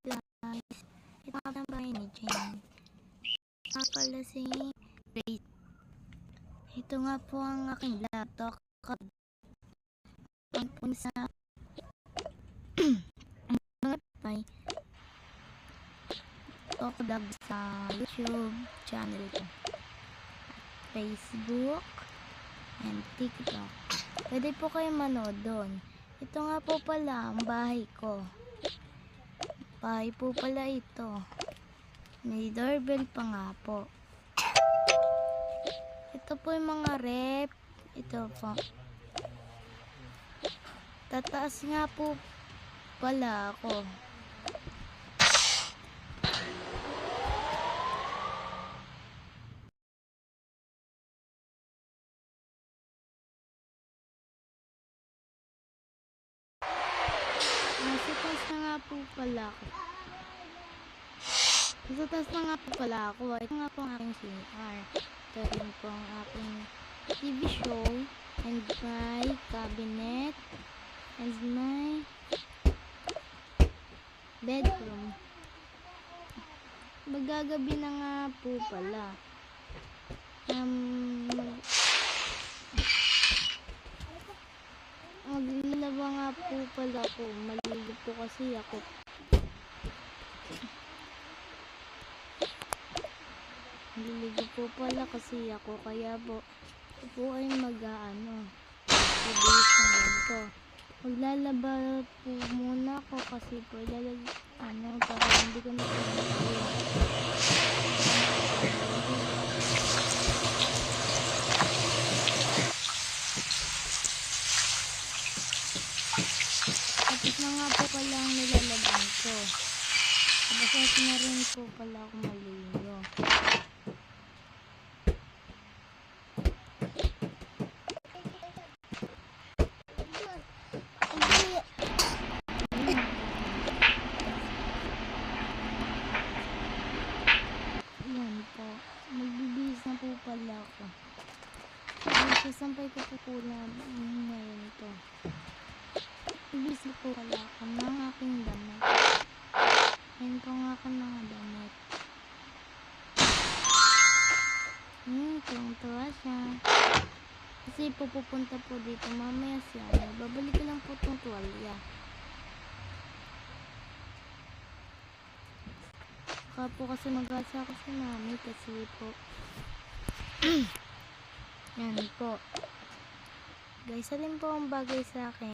guys, ito nga ang bahay ni Jane. Nga pala si Grace. Ito nga po ang aking laptop. Ang po sa Spotify. Talk Vlog sa YouTube channel ko. Facebook and TikTok. Pwede po kayo manood doon. Ito nga po pala ang bahay ko. Bahay po pala ito. May doorbell pa nga po. Ito po yung mga rep. Ito po. Tataas nga po pala ako. Nasa taas na nga po pala ako. Ito nga po ang aking CR. Ito rin po ang aking TV show. And my cabinet. And my bedroom. Magagabi na nga po pala. Maglalaba nga po pala ako. Maliligo po kasi ako. Maliligo po pala kasi ako. Kaya po ay mag-ano. Ibilis na ganito. Maglalaba po muna ako kasi po para hindi ko na tapos na nga po pala ang nilalaban ko. Tapos na rin po pala ako maligo. Yan po. Magbibihis na po pala ako. Sasampay ko po na ngayon ito. Magbibihis na po pala ako ng aking damit. Yan po nga ako mga damit. Tuwang-tuwa siya. Kasi pupunta po dito mamaya siya. Babalik ko lang po itong tuwalya. Baka po kasi mag-asa ako si mami kasi po yan po guys, alin po ang bagay sa akin